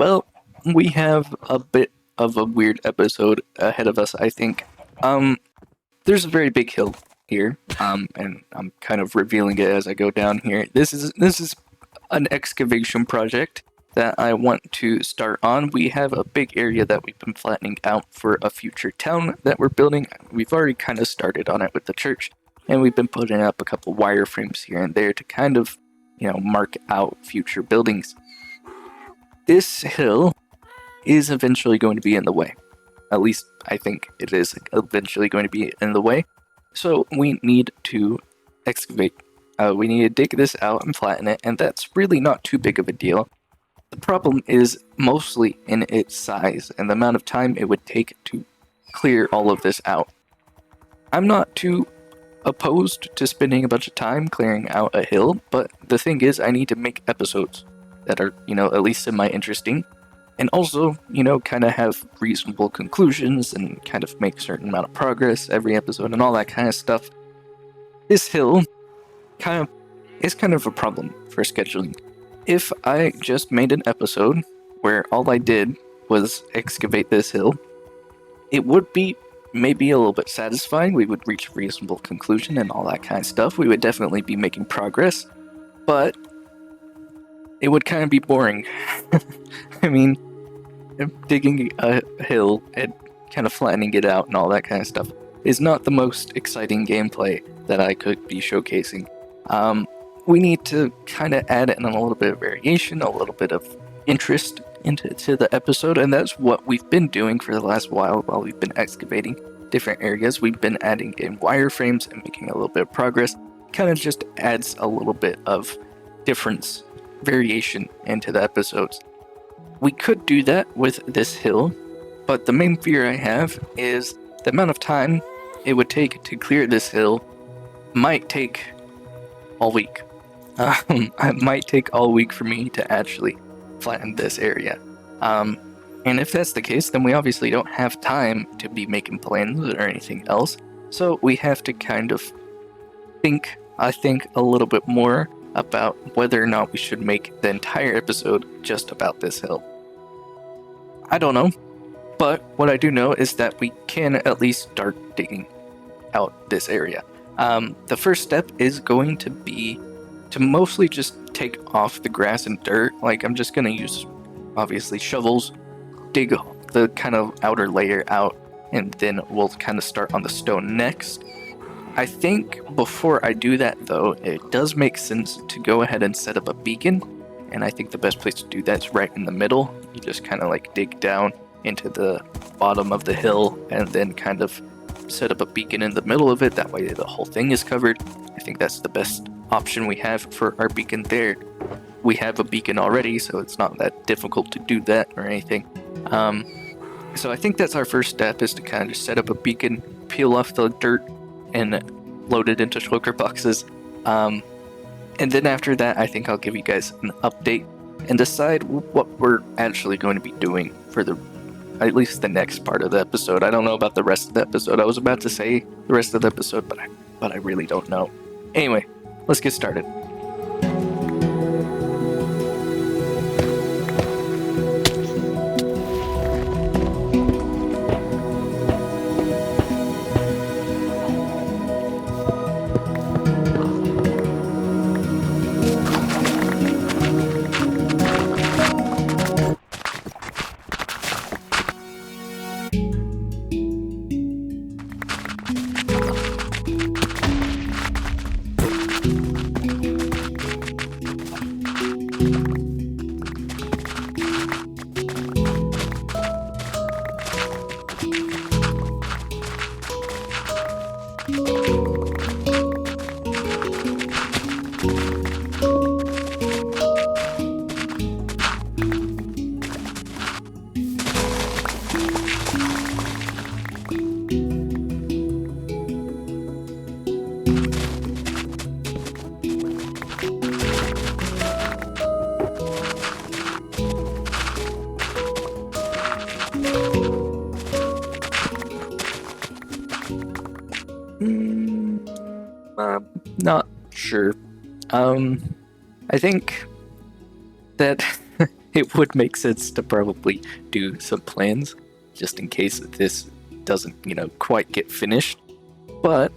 Well, we have a bit of a weird episode ahead of us, I think. Um, there's a very big hill here, and I'm kind of revealing it as I go down here. This is an excavation project that I want to start on. We have a big area that we've been flattening out for a future town that we're building. We've already kind of started on it with the church, and we've been putting up a couple wireframes here and there to kind of, mark out future buildings. This hill is eventually going to be in the way. At least I think it is eventually going to be in the way. So we need to excavate. We need to dig this out and flatten it, and that's really not too big of a deal. The problem is mostly in its size and the amount of time it would take to clear all of this out. I'm not too opposed to spending a bunch of time clearing out a hill, but the thing is I need to make episodes that are, at least semi-interesting, and also, kind of have reasonable conclusions and kind of make a certain amount of progress every episode and all that kind of stuff. This hill is kind of a problem for scheduling. If I just made an episode where all I did was excavate this hill, it would be maybe a little bit satisfying. We would reach a reasonable conclusion and all that kind of stuff. We would definitely be making progress, but it would kind of be boring. I mean, digging a hill and kind of flattening it out and all that kind of stuff is not the most exciting gameplay that I could be showcasing. We need to kind of add in a little bit of variation, a little bit of interest into the episode, and that's what we've been doing for the last while we've been excavating different areas. We've been adding in wireframes and making a little bit of progress. Kind of just adds a little bit of difference, variation into the episodes. We could do that with this hill, but the main fear I have is the amount of time it would take to clear this hill might take all week. It might take all week for me to actually flatten this area. And if that's the case, then we obviously don't have time to be making plans or anything else. So we have to kind of think, I think, a little bit more about whether or not we should make the entire episode just about this hill. I don't know, but what I do know is that we can at least start digging out this area. The first step is going to be to mostly just take off the grass and dirt. Like, I'm just going to use, obviously, shovels, dig the kind of outer layer out, and then we'll kind of start on the stone next. I think before I do that, though, it does make sense to go ahead and set up a beacon, and I think the best place to do that is right in the middle. You just kind of like dig down into the bottom of the hill and then kind of set up a beacon in the middle of it. That way the whole thing is covered. I think that's the best option we have for our beacon there. We have a beacon already, so it's not that difficult to do that or anything. So I think that's our first step, is to kind of just set up a beacon, peel off the dirt, and load it into shulker boxes. And then after that, I think I'll give you guys an update and decide what we're actually going to be doing for at least the next part of the episode. I don't know about the rest of the episode. I was about to say the rest of the episode, but I really don't know. Anyway, let's get started. Not sure. I think that it would make sense to probably do some plans just in case this doesn't, quite get finished. But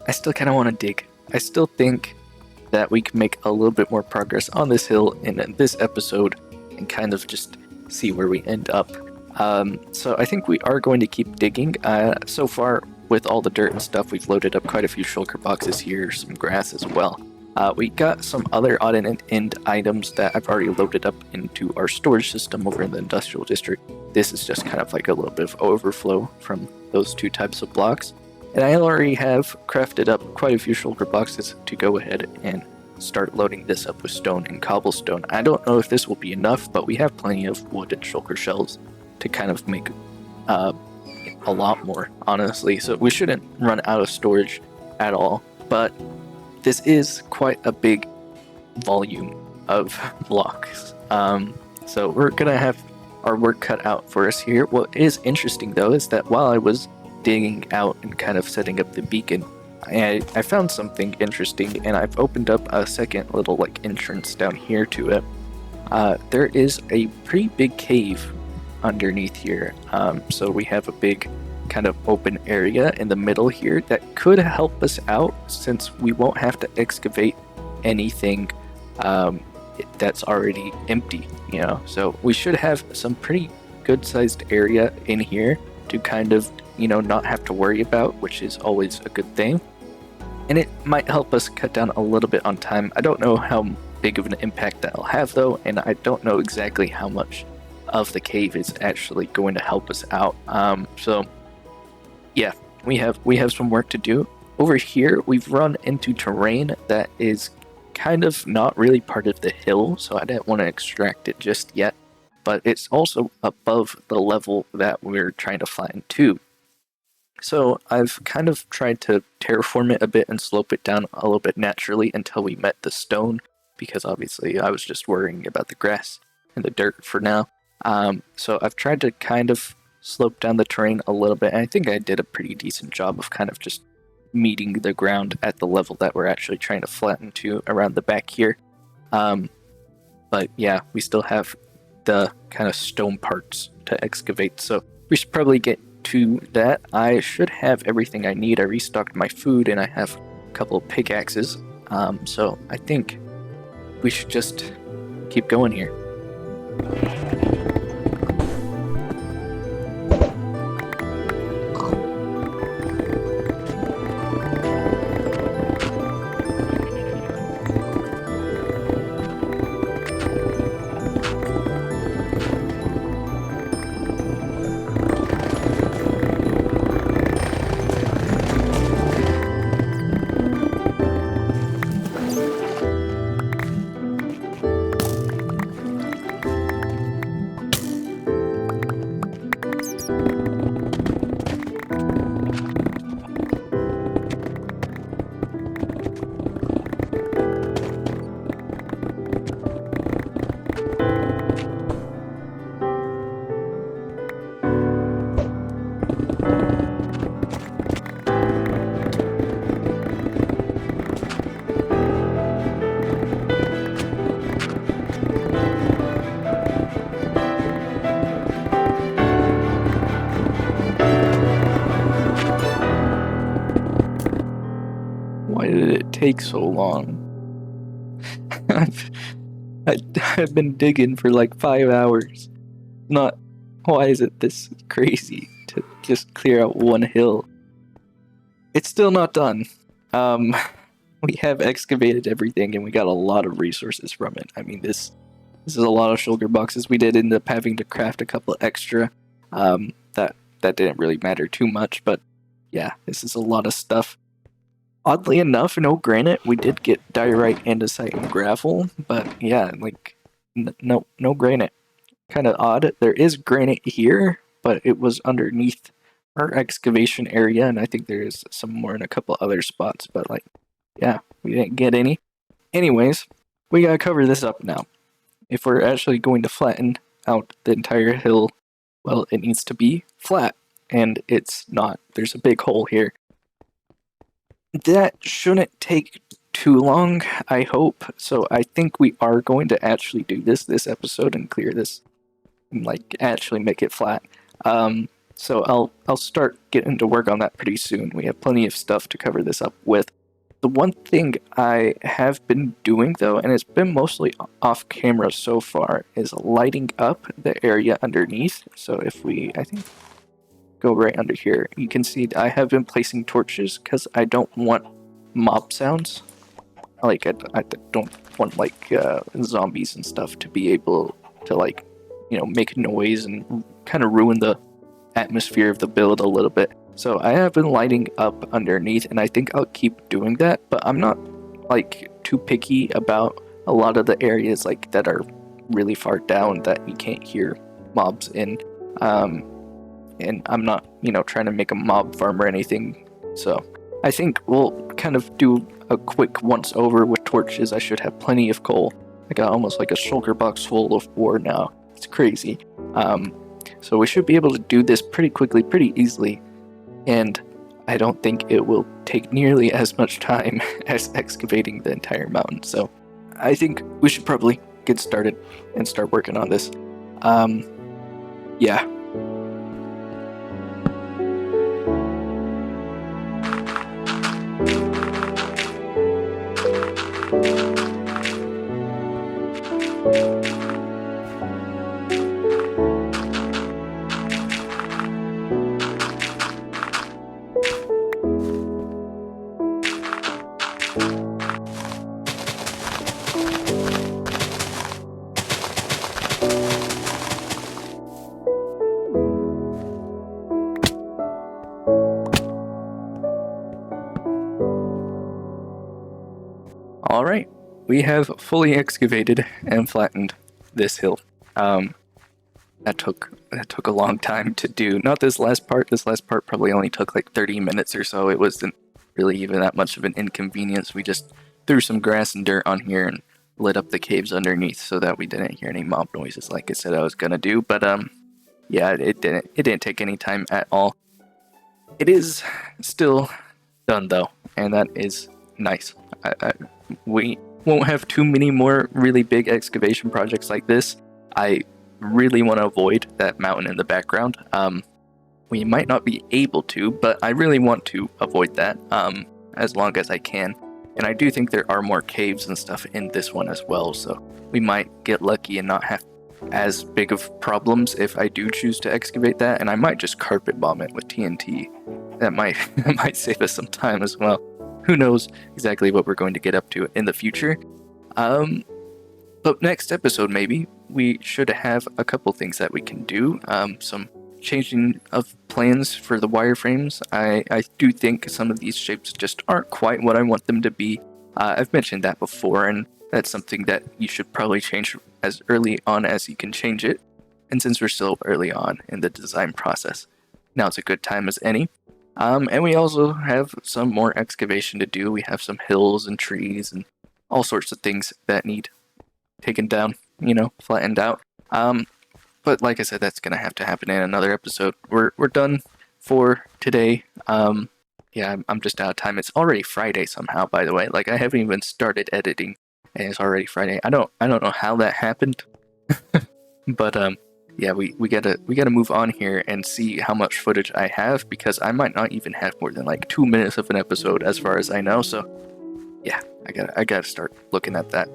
I still kind of want to dig. I still think that we can make a little bit more progress on this hill in this episode and kind of just see where we end up. So I think we are going to keep digging. So far, with all the dirt and stuff, we've loaded up quite a few shulker boxes here, some grass as well. We got some other odd and end items that I've already loaded up into our storage system over in the industrial district. This is just kind of like a little bit of overflow from those two types of blocks. And I already have crafted up quite a few shulker boxes to go ahead and start loading this up with stone and cobblestone. I don't know if this will be enough, but we have plenty of wood and shulker shells to kind of make a lot more, honestly. So we shouldn't run out of storage at all. But this is quite a big volume of blocks. So we're going to have our work cut out for us here. What is interesting, though, is that while I was digging out and kind of setting up the beacon, I found something interesting, and I've opened up a second little entrance down here to it. There is a pretty big cave underneath here. So we have a big kind of open area in the middle here that could help us out, since we won't have to excavate anything that's already empty, So we should have some pretty good sized area in here to kind of not have to worry about, which is always a good thing. And it might help us cut down a little bit on time. I don't know how big of an impact that'll have, though, and I don't know exactly how much of the cave is actually going to help us out. So yeah, we have some work to do. Over here, we've run into terrain that is kind of not really part of the hill, so I didn't want to extract it just yet. But it's also above the level that we're trying to flatten too. So I've kind of tried to terraform it a bit and slope it down a little bit naturally until we met the stone, because obviously I was just worrying about the grass and the dirt for now. So I've tried to kind of slope down the terrain a little bit, and I think I did a pretty decent job of kind of just meeting the ground at the level that we're actually trying to flatten to around the back here. But yeah, we still have the kind of stone parts to excavate, so we should probably get to that. I should have everything I need. I restocked my food, and I have a couple of pickaxes, so I think we should just keep going here. Why did it take so long? I've been digging for like 5 hours. Why is it this crazy to just clear out one hill? It's still not done. We have excavated everything, and we got a lot of resources from it. I mean, this is a lot of shulker boxes. We did end up having to craft a couple extra. That didn't really matter too much, but yeah, this is a lot of stuff. Oddly enough, no granite. We did get diorite, andesite, and gravel, but yeah, no granite. Kind of odd. There is granite here, but it was underneath our excavation area, and I think there is some more in a couple other spots, but yeah, we didn't get any. Anyways, we gotta cover this up now. If we're actually going to flatten out the entire hill, well, it needs to be flat, and it's not. There's a big hole here. That shouldn't take too long, I hope. So I think we are going to actually do this episode and clear this, and like actually make it flat. So I'll start getting to work on that pretty soon. We have plenty of stuff to cover this up with. The one thing I have been doing though, and it's been mostly off camera so far, is lighting up the area underneath. So if we, I think, go right under here, you can see I have been placing torches because I don't want mob sounds. Like I don't want like zombies and stuff to be able to like, make noise and kind of ruin the atmosphere of the build a little bit. So I have been lighting up underneath, and I think I'll keep doing that, but I'm not like too picky about a lot of the areas like that are really far down that you can't hear mobs in. And I'm not, trying to make a mob farm or anything. So I think we'll kind of do a quick once over with torches. I should have plenty of coal. I got almost like a shulker box full of ore now. It's crazy. So we should be able to do this pretty quickly, pretty easily. And I don't think it will take nearly as much time as excavating the entire mountain. So I think we should probably get started and start working on this. Yeah. Alright, we have fully excavated and flattened this hill. That took a long time to do. Not this last part. This last part probably only took like 30 minutes or so. It wasn't really even that much of an inconvenience. We just threw some grass and dirt on here and lit up the caves underneath so that we didn't hear any mob noises like I said I was gonna do. But yeah, it didn't take any time at all. It is still done though, and that is nice. We won't have too many more really big excavation projects like this. I really want to avoid that mountain in the background. We might not be able to, but I really want to avoid that as long as I can. And I do think there are more caves and stuff in this one as well, so we might get lucky and not have as big of problems if I do choose to excavate that, and I might just carpet bomb it with TNT. That might save us some time as well. Who knows exactly what we're going to get up to in the future. But next episode, maybe, we should have a couple things that we can do. Some changing of plans for the wireframes. I do think some of these shapes just aren't quite what I want them to be. I've mentioned that before, and that's something that you should probably change as early on as you can change it. And since we're still early on in the design process, now's a good time as any. And we also have some more excavation to do. We have some hills and trees and all sorts of things that need taken down, flattened out. But like I said, that's gonna have to happen in another episode. We're done for today. Yeah, I'm just out of time. It's already Friday somehow, by the way. Like I haven't even started editing, and it's already Friday. I don't know how that happened, but yeah, we gotta move on here and see how much footage I have, because I might not even have more than like 2 minutes of an episode as far as I know. So yeah, I gotta start looking at that.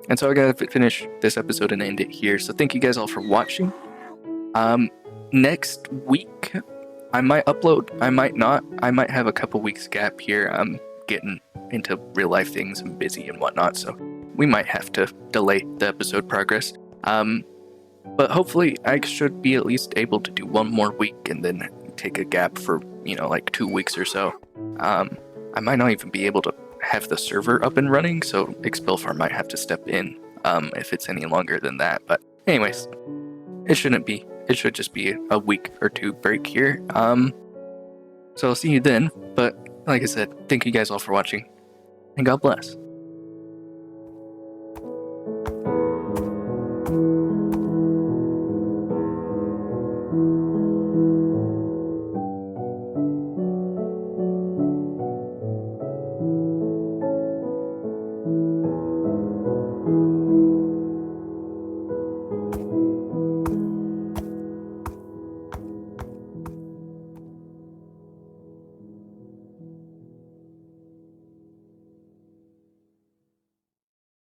And so I gotta finish this episode and end it here. So thank you guys all for watching. Next week I might upload, I might not. I might have a couple weeks gap here. I'm getting into real life things and busy and whatnot, so we might have to delay the episode progress. But hopefully I should be at least able to do one more week and then take a gap for, like 2 weeks or so. I might not even be able to have the server up and running, so Expelfarm might have to step in if it's any longer than that. But anyways, it shouldn't be. It should just be a week or two break here. So I'll see you then. But like I said, thank you guys all for watching, and God bless.